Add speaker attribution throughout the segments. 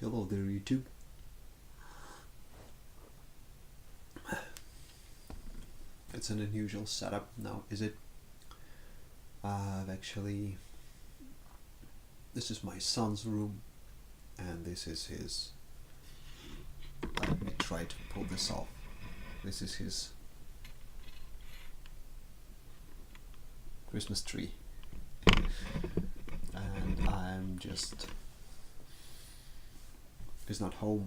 Speaker 1: Hello there, YouTube. It's an unusual setup now, is it? Actually, this is my son's room, and this is his. Let me try to pull this off. This is his Christmas tree, and he's not home.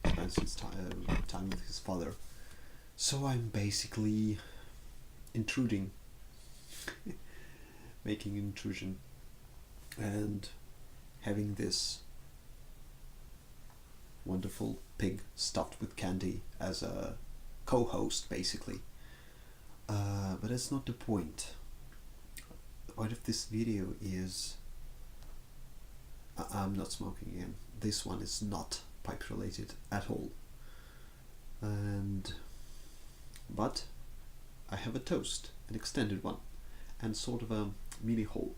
Speaker 1: Spends his time with his father, so I'm basically intruding, making intrusion, and having this wonderful pig stuffed with candy as a co-host, basically. But that's not the point. The point of this video is I'm not smoking again. This one is not pipe related at all. But I have a toast, an extended one, and sort of a mini haul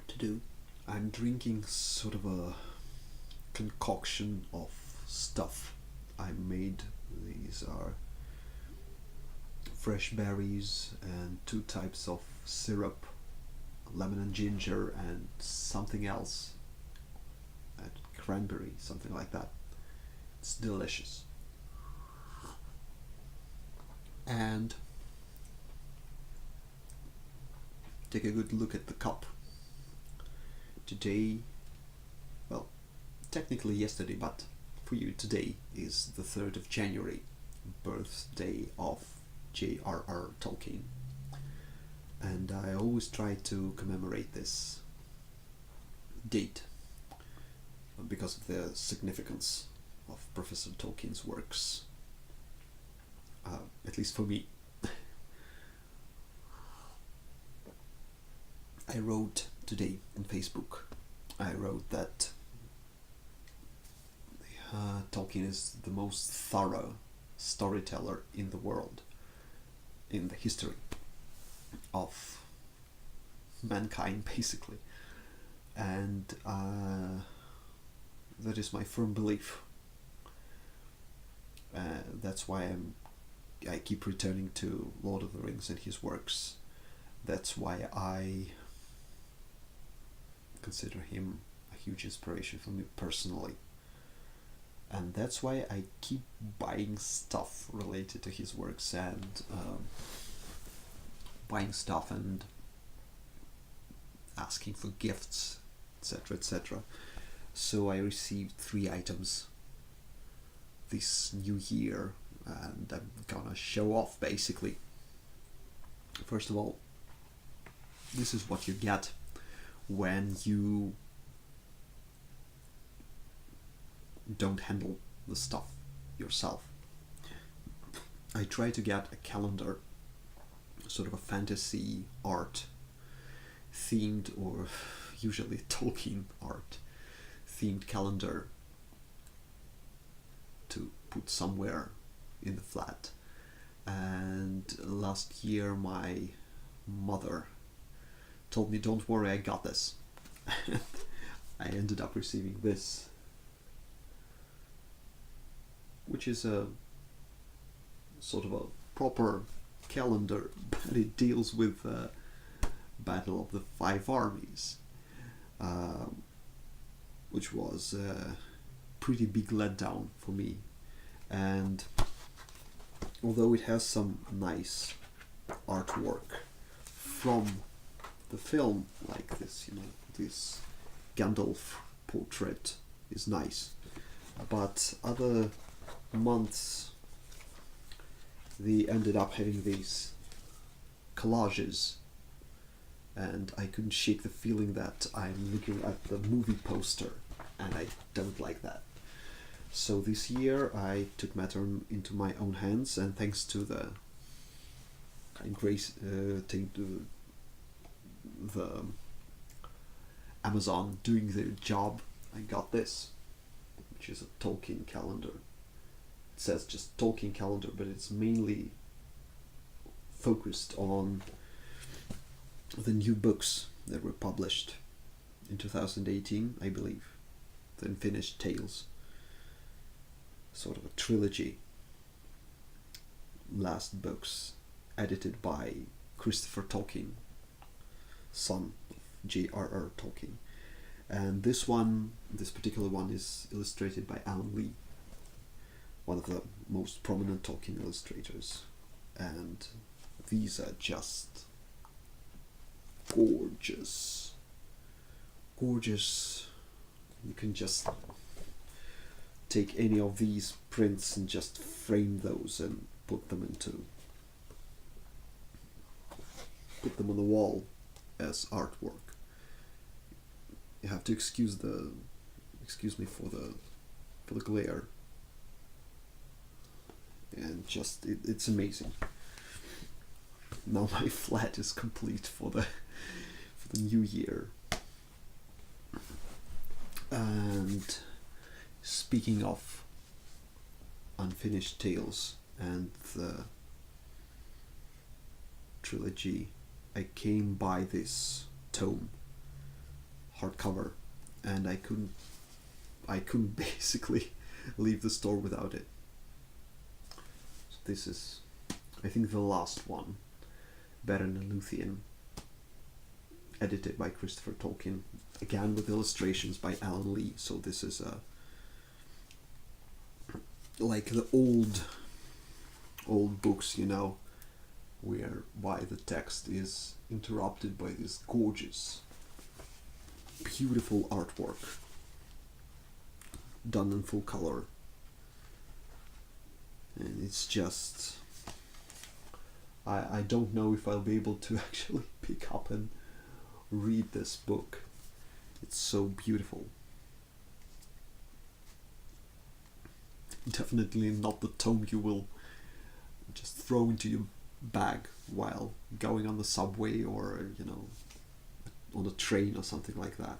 Speaker 1: to do. I'm drinking sort of a concoction of stuff I made. These are fresh berries and 2 types of syrup, lemon and ginger, and something else, and cranberry, something like that. It's delicious. And take a good look at the cup. Today, well, technically yesterday, but for you today is the 3rd of January, birthday of J.R.R. Tolkien. And I always try to commemorate this date because of the significance of Professor Tolkien's works, at least for me. I wrote today on Facebook, I wrote that Tolkien is the most thorough storyteller in the world, in the history of mankind, basically. And that is my firm belief. That's why I keep returning to Lord of the Rings and his works. That's why I consider him a huge inspiration for me personally. And that's why I keep buying stuff related to his works, and buying stuff and asking for gifts, etc., etc. So I received 3 items this new year, and I'm gonna show off, basically. First of all, this is what you get when you don't handle the stuff yourself. I try to get a calendar, sort of a fantasy art themed, or usually Tolkien art themed calendar, to put somewhere in the flat. And last year my mother told me, don't worry, I got this. I ended up receiving this, which is a sort of a proper calendar, but it deals with the Battle of the 5 Armies, which was a pretty big letdown for me. And although it has some nice artwork from the film, like this, this Gandalf portrait is nice, but other months they ended up having these collages, and I couldn't shake the feeling that I'm looking at the movie poster, and I don't like that. So this year I took matter into my own hands, and thanks to the the Amazon doing their job, I got this, which is a Tolkien calendar. It says just Tolkien calendar, but it's mainly focused on the new books that were published in 2018, I believe. The Unfinished Tales. Sort of a trilogy. Last books edited by Christopher Tolkien, son of J.R.R. Tolkien. And this particular one, is illustrated by Alan Lee, one of the most prominent Tolkien illustrators. And these are just gorgeous. Gorgeous. You can just take any of these prints and just frame those and put them on the wall as artwork. You have to excuse me for the glare. And just it's amazing. Now my flat is complete for the new year. And speaking of Unfinished Tales and the trilogy, I came by this tome, hardcover, and I couldn't basically leave the store without it. So this is, I think, the last one, Beren and Luthien, edited by Christopher Tolkien, again with illustrations by Alan Lee. So this is like the old books, whereby the text is interrupted by this gorgeous, beautiful artwork done in full color. And it's just, I don't know if I'll be able to actually pick up and read this book. It's so beautiful. Definitely not the tome you will just throw into your bag while going on the subway or, on a train or something like that.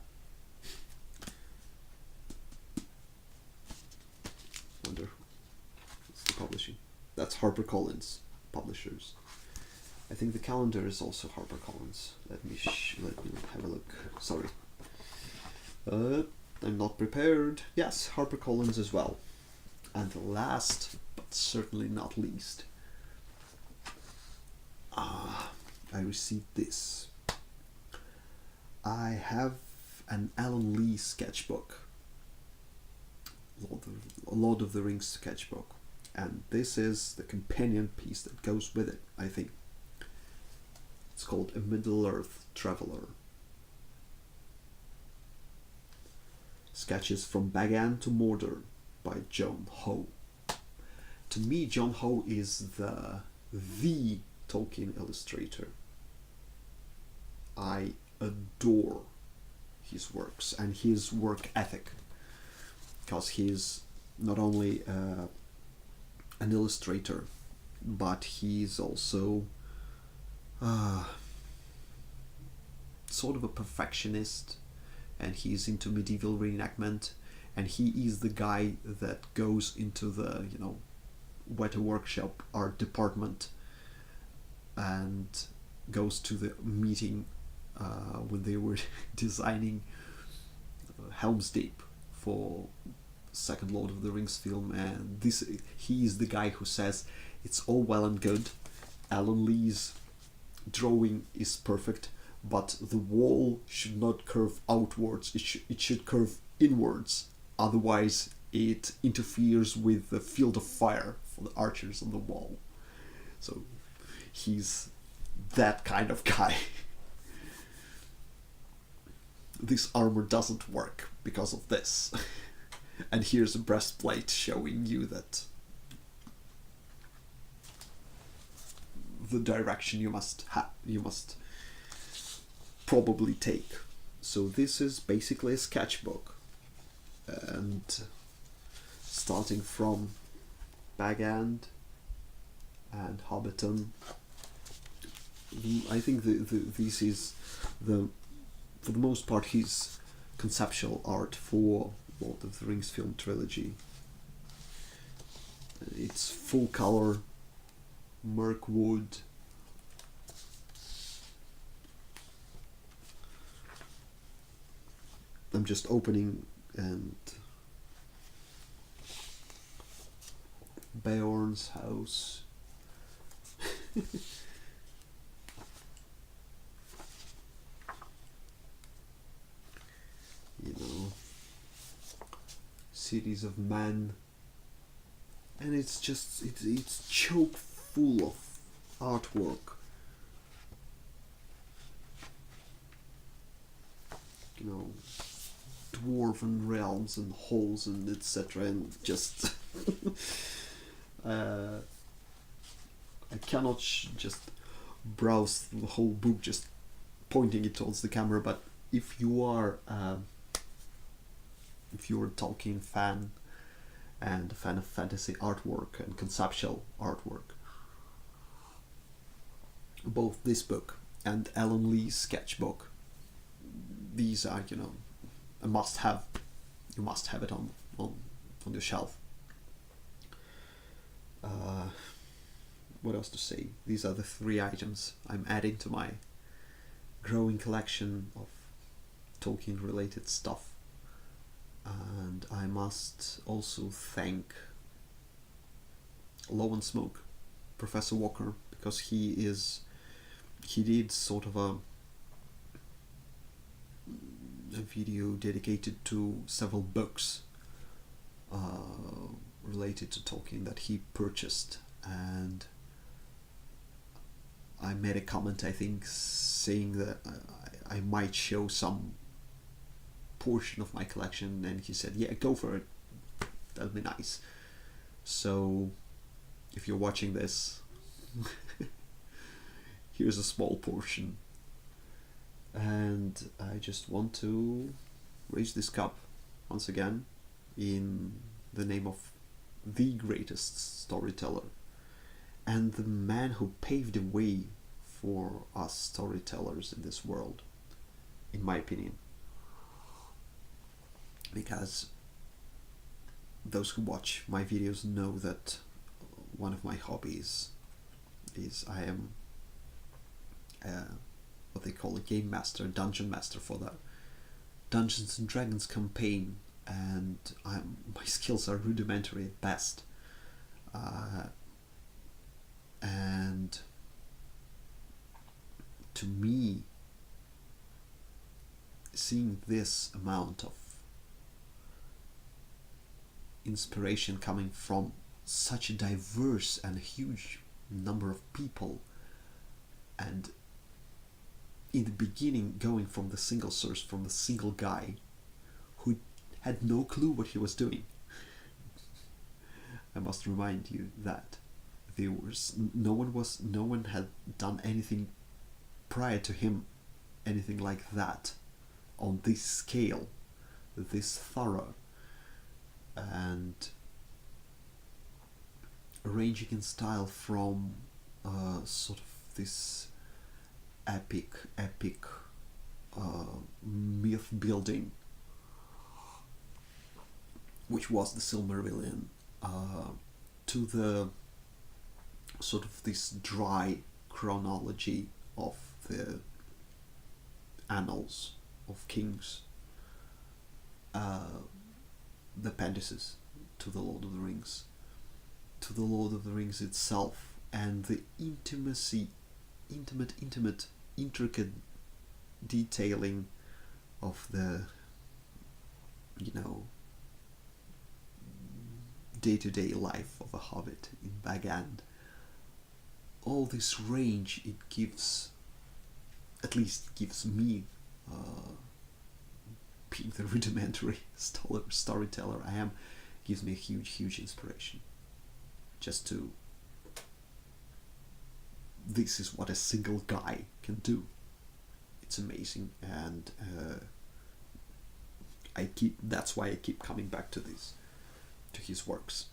Speaker 1: Wonder what's the publishing? That's HarperCollins publishers. I think the calendar is also HarperCollins. Let me have a look. Sorry. I'm not prepared. Yes, HarperCollins as well. And the last, but certainly not least, I received this. I have an Alan Lee sketchbook, Lord of the Rings sketchbook, and this is the companion piece that goes with it, I think. It's called A Middle-earth Traveler. Sketches from Bagan to Mordor by John Ho. To me, John Ho is the Tolkien illustrator. I adore his works and his work ethic, because he's not only an illustrator, but he's also sort of a perfectionist, and he's into medieval reenactment, and he is the guy that goes into the Weta Workshop art department and goes to the meeting when they were designing Helm's Deep for second Lord of the Rings film, and he is the guy who says it's all well and good, Alan Lee's drawing is perfect, but the wall should not curve outwards, it should curve inwards, otherwise it interferes with the field of fire for the archers on the wall. So he's that kind of guy. This armor doesn't work because of this. And here's a breastplate showing you that the direction you must probably take. So this is basically a sketchbook, and starting from Bag End and Hobbiton, I think this is for the most part his conceptual art for Lord of the Rings film trilogy. It's full color, murk wood, I'm just opening and Beorn's house. You know, cities of man, and it's just it's chock full of artwork. You know, dwarven realms and halls and etc. And just I cannot just browse the whole book just pointing it towards the camera, but if you're a Tolkien fan and a fan of fantasy artwork and conceptual artwork, both this book and Alan Lee's sketchbook, these are, you know, a must have. You must have it on your shelf. What else to say? These are the 3 items I'm adding to my growing collection of Tolkien related stuff. And I must also thank Low and Smoke, Professor Walker, because he did sort of a video dedicated to several books related to Tolkien that he purchased, and I made a comment, I think, saying that I might show some portion of my collection, and he said, yeah, go for it, that'd be nice. So if you're watching this, here's a small portion. And I just want to raise this cup once again in the name of the greatest storyteller and the man who paved the way for us storytellers in this world, in my opinion. Because those who watch my videos know that one of my hobbies is I am what they call a game master, dungeon master for the Dungeons and Dragons campaign, and my skills are rudimentary at best. And to me, seeing this amount of inspiration coming from such a diverse and huge number of people, and in the beginning going from the single source, from the single guy who had no clue what he was doing. I must remind you that viewers, no one had done anything prior to him, anything like that, on this scale, this thorough, and ranging in style from sort of this epic myth building, which was the Silmarillion, to the sort of this dry chronology of the annals of kings, the appendices to the Lord of the Rings, to the Lord of the Rings itself, and the intricate detailing of the, you know, day-to-day life of a hobbit in Bag End. All this range it gives, at least gives me, being the rudimentary storyteller I am, gives me a huge inspiration. Just to, this is what a single guy can do. It's amazing, and that's why I keep coming back to this, to his works,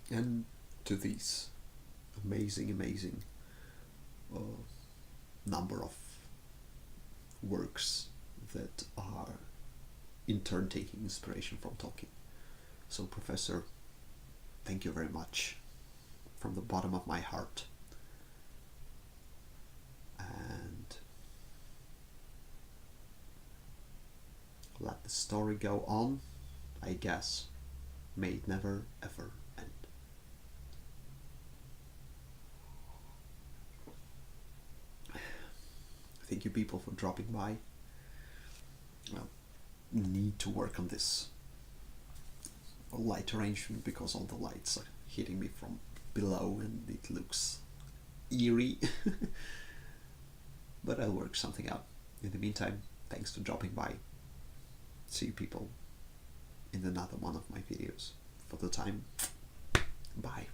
Speaker 1: and to these amazing number of works that are in turn taking inspiration from Tolkien. So, Professor, thank you very much from the bottom of my heart. And let the story go on, I guess. May it never ever end. Thank you people for dropping by. Well, need to work on this light arrangement because all the lights are hitting me from below and it looks eerie. But I'll work something out. In the meantime, thanks for dropping by. See you people in another one of my videos. For the time, bye.